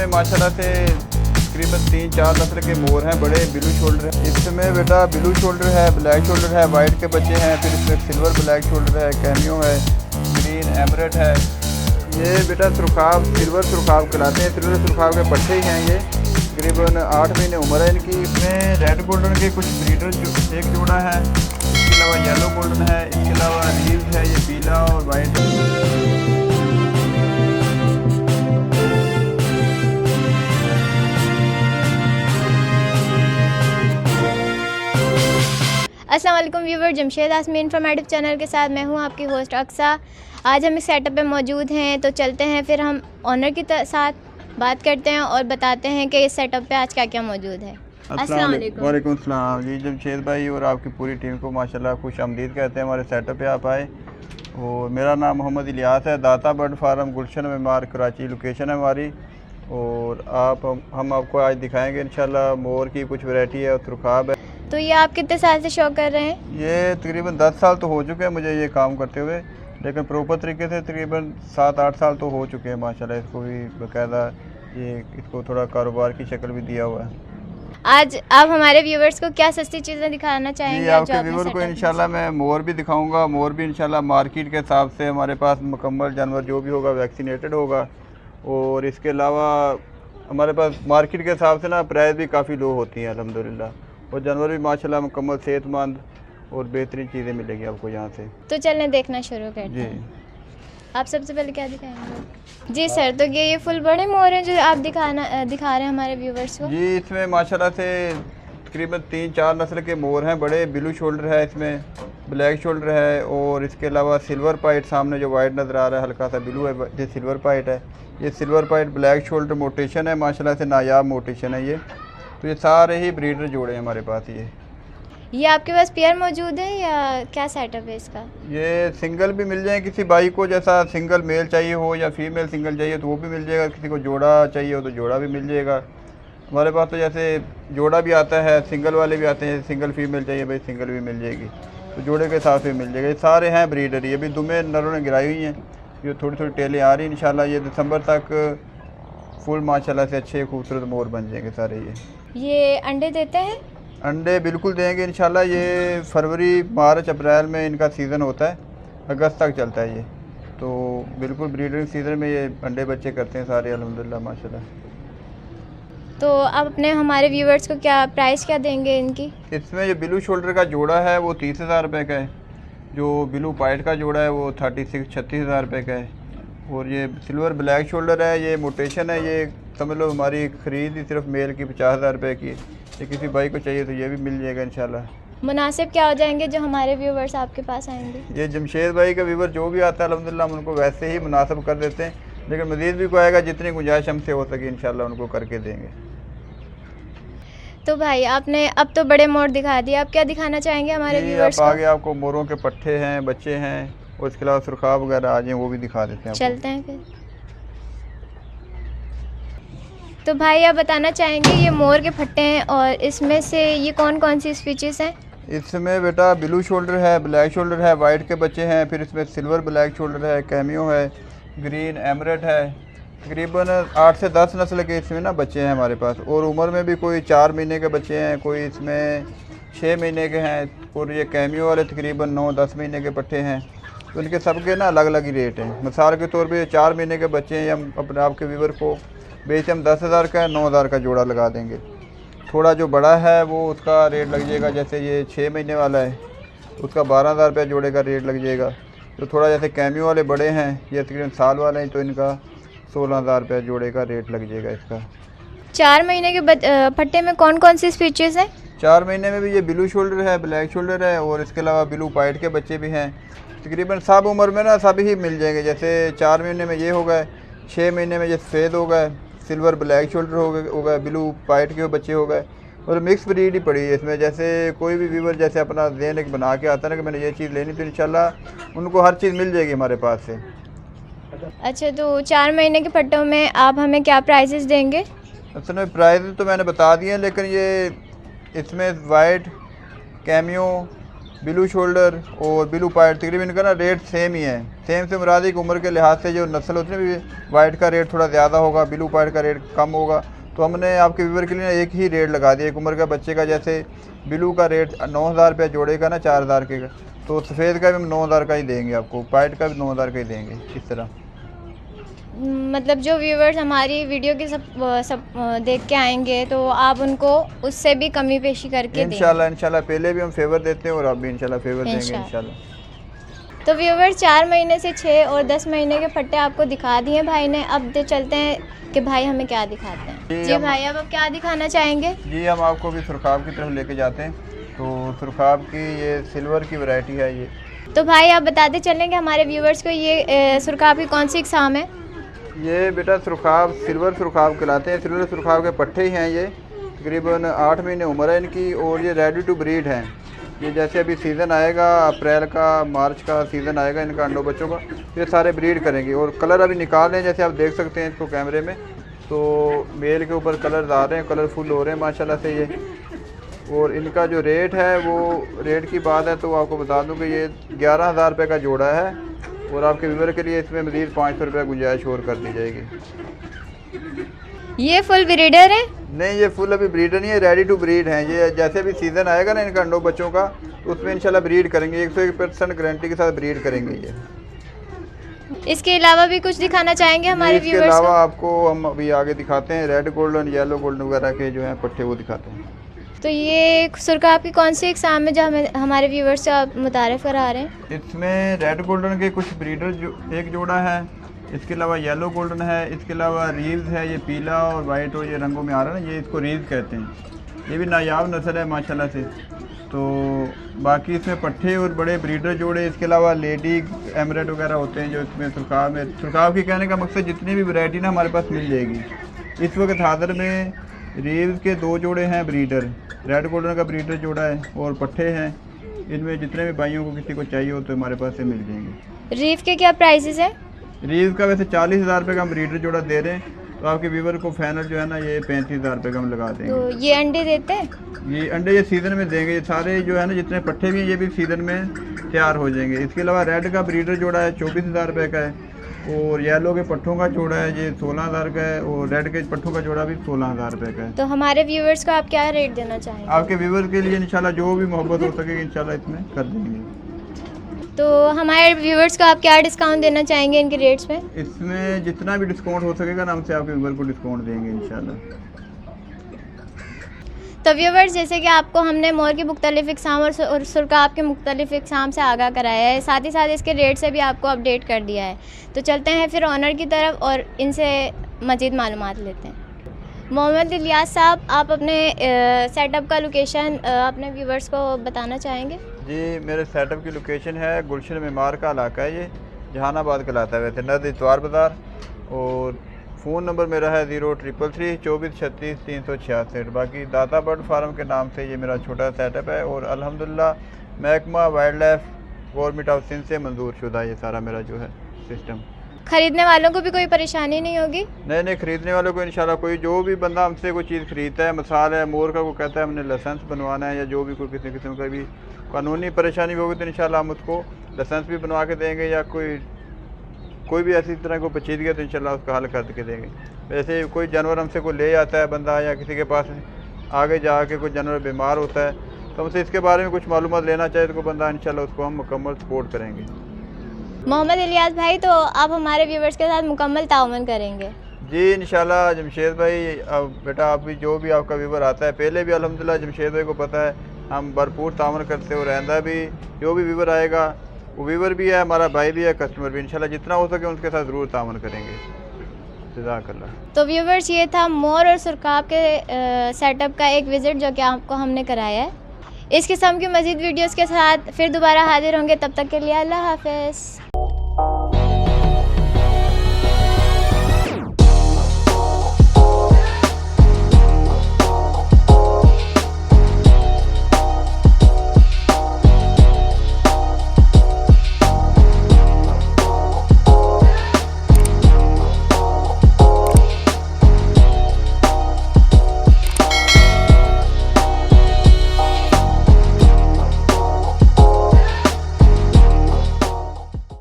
इसमें माशाल्लाह से तकरीबन 3-4 नस्ल के मोर हैं, बड़े ब्लू शोल्डर हैं। इसमें बेटा ब्लू शोल्डर है, ब्लैक शोल्डर है, वाइट के बच्चे हैं, फिर इसमें सिल्वर ब्लैक शोल्डर है, कैमियो है, ग्रीन एमरेट है। ये बेटा सुरखाब, सिल्वर सुरखाब कहलाते हैं। सिल्वर सुरखाब के पट्टे ही हैं ये, तकरीबन 8 महीने उम्र है इनकी। इसमें रेड गोल्डन के कुछ ब्रीडर एक जोड़ा है, इसके अलावा येलो गोल्डन है, इसके अलावा रील्स है, ये पीला और वाइट है। अस्सलाम वालेकुम व्यूवर, जमशेद आसमी इन्फॉर्मेटिव चैनल के साथ मैं हूं आपकी होस्ट अक्सा। आज हम इस सेटअप पे मौजूद हैं, तो चलते हैं फिर हम ऑनर के साथ बात करते हैं और बताते हैं कि इस सेटअप पे आज क्या क्या मौजूद है। अस्सलाम वालेकुम। वालेकुम सलाम जी। जमशेद भाई और आपकी पूरी टीम को माशाल्लाह खुश आमदीद कहते हैं हमारे सेटअप पे आप आए। और मेरा नाम मोहम्मद इलियास है, दाता बर्ड फार्म गुलशन मेमार कराची लोकेशन है हमारी। और हम आपको आज दिखाएंगे इंशाल्लाह मोर की कुछ वैरायटी है और सुरखाब है। तो ये आप कितने साल से शौक कर रहे हैं? ये तकरीबन 10 साल तो हो चुके हैं मुझे ये काम करते हुए, लेकिन प्रॉपर तरीके से तकरीबन 7-8 साल तो हो चुके हैं माशाल्लाह। इसको भी बाकायदा इसको थोड़ा कारोबार की शक्ल भी दिया हुआ है। आज आप हमारे व्यूवर्स को क्या सस्ती चीज़ें दिखाना चाहेंगे? आपके व्यूवर को इंशाल्लाह मैं मोर भी दिखाऊंगा। मोर भी इंशाल्लाह मार्केट के हिसाब से हमारे पास मुकम्मल जानवर जो भी होगा वैक्सीनेटेड होगा। और इसके अलावा हमारे पास मार्केट के हिसाब से ना प्राइस भी काफ़ी लो होती हैं अल्हम्दुलिल्लाह, और जानवर भी माशाल्लाह मुकम्मल सेहतमंद और बेहतरीन चीज़ें मिलेगी आपको यहाँ से। तो चलें देखना शुरू करते हैं। आप सबसे पहले क्या दिखाएंगे? जी सर, तो ये फुल बड़े मोर हैं जो आप दिखा रहे हैं हमारे व्यूवर्स को। जी, इसमें माशाल्लाह से तकरीबन 3-4 नस्ल के मोर हैं, बड़े ब्लू शोल्डर है, इसमें ब्लैक शोल्डर है, और इसके अलावा सिल्वर पाइट सामने जो वाइट नज़र आ रहा है हल्का सा ब्लू है, ये सिल्वर पाइट है। ये सिल्वर पाइट ब्लैक शोल्डर मोटेशन है, माशाल्लाह से नायाब मोटेशन है ये। तो ये सारे ही ब्रीडर जोड़े हैं हमारे पास। ये आपके पास पेयर मौजूद है या क्या सेटअप है इसका? ये सिंगल भी मिल जाए किसी भाई को, जैसा सिंगल मेल चाहिए हो या फीमेल सिंगल चाहिए तो वो भी मिल जाएगा। किसी को जोड़ा चाहिए हो तो जोड़ा भी मिल जाएगा हमारे पास। तो जैसे जोड़ा भी आता है, सिंगल वाले भी आते हैं। सिंगल फीमेल चाहिए भाई, सिंगल भी मिल जाएगी, तो जोड़े के हिसाब से मिल जाएगा। ये सारे हैं ब्रीडर। ये भी दुमे नरों ने गिराई हुई हैं, ये थोड़ी थोड़ी टेलें आ रही हैं। इंशाल्लाह ये दिसंबर तक फुल माशाल्लाह से अच्छे खूबसूरत मोर बन जाएंगे सारे। ये अंडे देते हैं? अंडे बिल्कुल देंगे इंशाल्लाह। ये फरवरी, मार्च, अप्रैल में इनका सीज़न होता है, अगस्त तक चलता है ये। तो बिल्कुल ब्रीडिंग सीज़न में ये अंडे बच्चे करते हैं सारे अल्हम्दुलिल्लाह माशाल्लाह। तो आप अपने हमारे व्यूवर्स को क्या प्राइस क्या देंगे इनकी? इसमें जो ब्लू शोल्डर का जोड़ा है वो 30,000 रुपये का है। जो ब्लू पाइट का जोड़ा है वो 36,000 रुपये का है। और ये सिल्वर ब्लैक शोल्डर है, ये मोटेशन है, ये समझ लो हमारी ख़रीद ही सिर्फ मेल की 50,000 रुपये की। ये किसी भाई को चाहिए तो ये भी मिल जाएगा इंशाल्लाह। मुनासिब क्या हो जाएंगे जो हमारे व्यूवर्स आपके पास आएंगे? ये जमशेद भाई का व्यूवर जो भी आता है अल्हम्दुलिल्लाह हम उनको वैसे ही मुनासिब कर देते हैं, लेकिन मज़ीद भी कोई आएगा जितनी गुंजाइश हमसे हो सके इंशाल्लाह उनको करके देंगे। तो भाई आपने अब तो बड़े मोर दिखा दिए, आप क्या दिखाना चाहेंगे हमारे व्यूवर्स को? आगे आपको मोरों के पट्टे हैं, बच्चे हैं, और इसके अलावा सुरखाब वगैरह आ जाएँ वो भी दिखा देते हैं। चलते हैं फिर। तो भाई आप बताना चाहेंगे ये मोर के फट्टे हैं और इसमें से ये कौन कौन सी स्पीचेस हैं? इसमें बेटा ब्लू शोल्डर है, ब्लैक शोल्डर है, वाइट के बच्चे हैं, फिर इसमें सिल्वर ब्लैक शोल्डर है, कैमियो है, ग्रीन एमरेट है। तकरीबन 8 से 10 नस्ल के इसमें ना बच्चे हैं हमारे पास। और उम्र में भी कोई 4 महीने के बच्चे हैं, कोई इसमें 6 महीने के हैं, और ये कैमियो वाले तकरीबन 9-10 महीने के पट्टे हैं। तो इनके सबके ना अलग अलग ही रेट हैं। मिसाल के तौर पे 4 महीने के बच्चे हैं, हम अपने आपके व्यूवर को बेच हम 10,000 का 9,000 का जोड़ा लगा देंगे। थोड़ा जो बड़ा है वो उसका रेट लग जाएगा, जैसे ये 6 महीने वाला है उसका 12,000 रुपये जोड़े का रेट लग जाएगा। तो थोड़ा जैसे कैमियो वाले बड़े हैं, ये तकरीबन साल वाले हैं, तो इनका 16,000 रुपये जोड़े का रेट लग जाएगा इसका। 4 महीने के फट्टे में कौन कौन सी स्पीचेस हैं? 4 महीने में भी ये ब्लू शोल्डर है, ब्लैक शोल्डर है, और इसके अलावा ब्लू पाइट के बच्चे भी हैं। तकरीबन सब उम्र में ना सब ही मिल जाएंगे। जैसे 4 महीने में ये हो गए, 6 महीने में ये सफ़ेद हो गए, सिल्वर ब्लैक शोल्डर हो गए, ब्लू पाइट के बच्चे हो गए, और मिक्स ब्रीड ही पड़ी है इसमें। जैसे कोई भी व्यूवर जैसे अपना ज़हन एक बना के आता है ना कि मैंने ये चीज़ लेनी, तो इंशाल्लाह उनको हर चीज़ मिल जाएगी हमारे पास से। अच्छा, तो 4 महीने के फट्टों में आप हमें क्या प्राइसेस देंगे? असल में प्राइस तो मैंने बता दिए, लेकिन ये इसमें वाइट, कैमियो, ब्लू शोल्डर और ब्लू पाइट, तकरीबन इनका ना रेट सेम ही है। सेम से मुराद की उम्र के लिहाज से जो नस्ल होती है वाइट का रेट थोड़ा ज़्यादा होगा, ब्लू पाइट का रेट कम होगा। तो हमने आपके व्यूअर के लिए एक ही रेट लगा दिया एक उम्र का बच्चे का। जैसे ब्लू का रेट 9,000 रुपया जोड़े का ना 4,000 के, तो सफ़ेद का भी हम 9,000 का ही देंगे आपको, पाइट का भी 9,000 का ही देंगे। इस तरह मतलब जो व्यूवर्स हमारी वीडियो की सब देख के आएंगे तो आप उनको उससे भी कमी पेशी करके देंगे इंशाल्लाह। पहले भी हम फेवर देते हैं और अब भी इंशाल्लाह फेवर देंगे इंशाल्लाह। तो व्यूवर्स 4 महीने से 6 और 10 महीने के फट्टे आपको दिखा दिए भाई ने। अब चलते हैं कि भाई हमें क्या दिखाते हैं। जी भाई अब आप क्या दिखाना चाहेंगे? जी हम आपको भी सुरखाब की तरफ लेके जाते हैं। तो सुरखाब की ये सिल्वर की वैरायटी है ये। तो भाई आप बताते चलें कि हमारे व्यूवर्स को ये सुरखाब की कौन सी इकसाम है? ये बेटा सुरखाब सिल्वर सुरखाब कहलाते हैं। सिल्वर सुरखाब के पट्टे ही हैं ये, तकरीबन 8 महीने उम्र है इनकी और ये रेडी टू ब्रीड हैं। ये जैसे अभी सीज़न आएगा अप्रैल का मार्च का सीज़न आएगा इनका अंडों बच्चों का, ये सारे ब्रीड करेंगे। और कलर अभी निकाल रहे हैं, जैसे आप देख सकते हैं इसको कैमरे में, तो मेल के ऊपर कलर्स आ रहे हैं, कलरफुल हो रहे हैं माशाल्लाह से ये। और इनका जो रेट है वो रेट की बात है तो आपको बता दूं कि ये 11,000 रुपये का जोड़ा है और आपके व्यूअर के लिए इसमें मज़ीद 500 रुपये गुंजाइश और कर दी जाएगी। ये फुल ब्रीडर है? नहीं ये फुल अभी ब्रीडर नहीं है, रेडी टू ब्रीड हैं ये। जैसे अभी सीज़न आएगा ना इनका अंडों बच्चों का तो उसमें इंशाल्लाह ब्रीड करेंगे, 101% गारंटी के साथ ब्रीड करेंगे ये। इसके अलावा भी कुछ दिखाना चाहेंगे हमारे व्यूअर्स को? इसके अलावा आपको हम अभी आगे दिखाते हैं रेड गोल्डन, येलो गोल्डन वगैरह के जो हैं पट्टे वो दिखाते हैं। तो ये सुरखाब की कौन सी एग्जाम है जो हमें हमारे व्यूअर्स से आप मुतारिफ करा रहे हैं? इसमें रेड गोल्डन के कुछ ब्रीडर एक जोड़ा है, इसके अलावा येलो गोल्डन है, इसके अलावा रील्स है, ये पीला और वाइट और ये रंगों में आ रहा है ना, ये इसको रील्स कहते हैं। ये भी नायाब नस्ल है माशाल्लाह से। तो बाकी इसमें पट्टे और बड़े ब्रीडर जोड़े, इसके अलावा लेडी एमरेट वगैरह होते हैं जो इसमें सुरखाब में। सुरखाब की कहने का मकसद जितनी भी वैरायटी ना हमारे पास मिल जाएगी। इस वक्त हाजिर में रील्स के 2 जोड़े हैं ब्रीडर, रेड गोल्डन का ब्रीडर जोड़ा है और पट्टे हैं। इनमें जितने भी भाइयों को किसी को चाहिए हो तो हमारे पास से मिल जाएंगे। रीफ के क्या प्राइसेस है? रीफ का वैसे 40,000 रुपये का हम ब्रीडर जोड़ा दे रहे हैं, तो आपके व्यूवर को फाइनल जो है ना ये 35,000 रुपये का हम लगा देंगे। तो ये अंडे देते हैं? ये अंडे ये सीज़न में देंगे, ये सारे जो है ना जितने पट्टे भी हैं ये भी सीज़न में तैयार हो जाएंगे। इसके अलावा रेड का ब्रीडर जोड़ा है 24,000 रुपये का है और येलो के पट्टों का जोड़ा है ये 16,000 का है और रेड के पट्टों का जोड़ा भी 16,000 रुपये का है। तो हमारे व्यूवर्स को आप क्या रेट देना चाहेंगे? आपके व्यूवर के लिए इंशाल्लाह जो भी मोहब्बत हो सकेगी इंशाल्लाह इसमें कर देंगे। तो हमारे व्यूवर्स को आप क्या डिस्काउंट देना चाहेंगे इनके रेट्स में? इसमें जितना भी डिस्काउंट हो सकेगा ना हमसे आपके व्यूवर को डिस्काउंट देंगे इंशाल्लाह। तो व्यूवर्स जैसे कि आपको हमने मोर की मुख्तलिफ इकसाम और सुरखाब के मुख्तलिफ इकसाम से आगाह कराया है, साथ ही साथ इसके रेट से भी आपको अपडेट कर दिया है। तो चलते हैं फिर ऑनर की तरफ और इनसे मज़ीद मालूमात लेते हैं। मोहम्मद इलियास साहब, आप अपने सेटअप का लोकेशन अपने व्यूवर्स को बताना चाहेंगे? जी मेरे सेटअप की लोकेशन है गुलशन मेमार का इलाका है, ये जहानाबाद कहलाता है वैसे, नज़र इतवार बाज़ार। और फ़ोन नंबर मेरा है 0333 24 36 366। बाकी दाता बर्ड फार्म के नाम से ये मेरा छोटा सेटअप है और अल्हम्दुलिल्लाह महकमा wild life government of Sindh से मंजूर शुदा ये सारा मेरा जो है सिस्टम। ख़रीदने वालों को भी कोई परेशानी नहीं होगी? नहीं, खरीदने वालों को इंशाल्लाह कोई जो भी बंदा हमसे कोई चीज़ खरीदता है, मिसाल है मोर का वो कहता है हमने लाइसेंस बनवाना है या जो भी कोई किसी किस्म का भी कानूनी परेशानी होगी तो इंशाल्लाह हम उसको लाइसेंस भी बनवा के देंगे या कोई भी ऐसी तरह को पेचीदगी है तो इंशाल्लाह उसका हल करके देंगे। वैसे कोई जानवर हमसे कोई ले आता है बंदा या किसी के पास आगे जाके कोई जानवर बीमार होता है तो हमसे इसके बारे में कुछ मालूमात लेना चाहे तो बंदा इंशाल्लाह उसको हम मुकम्मल सपोर्ट करेंगे। मोहम्मद इलियास भाई, तो आप हमारे व्यूवर्स के साथ मुकम्मल ताउन करेंगे? जी इंशाल्लाह जमशेद भाई। अब बेटा आप भी जो भी आपका व्यूवर आता है, पहले भी अल्हम्दुलिल्लाह जमशेद भाई को पता है हम भरपूर ताउन करते और आइंदा भी जो भी व्यूवर आएगा वो व्यूवर भी है, हमारा भाई भी है, कस्टमर भी, इंशाल्लाह जितना हो सके उनके साथ ज़रूर ताउन करेंगे। जज़ाकल्लाह। तो व्यूवर्स ये था मोर और सुरखाब के सेटअप का एक विज़िट जो कि आपको हमने कराया है। इस किस्म की मज़ीद वीडियोज़ के साथ फिर दोबारा हाजिर होंगे, तब तक के लिए अल्लाह हाफ़िज़।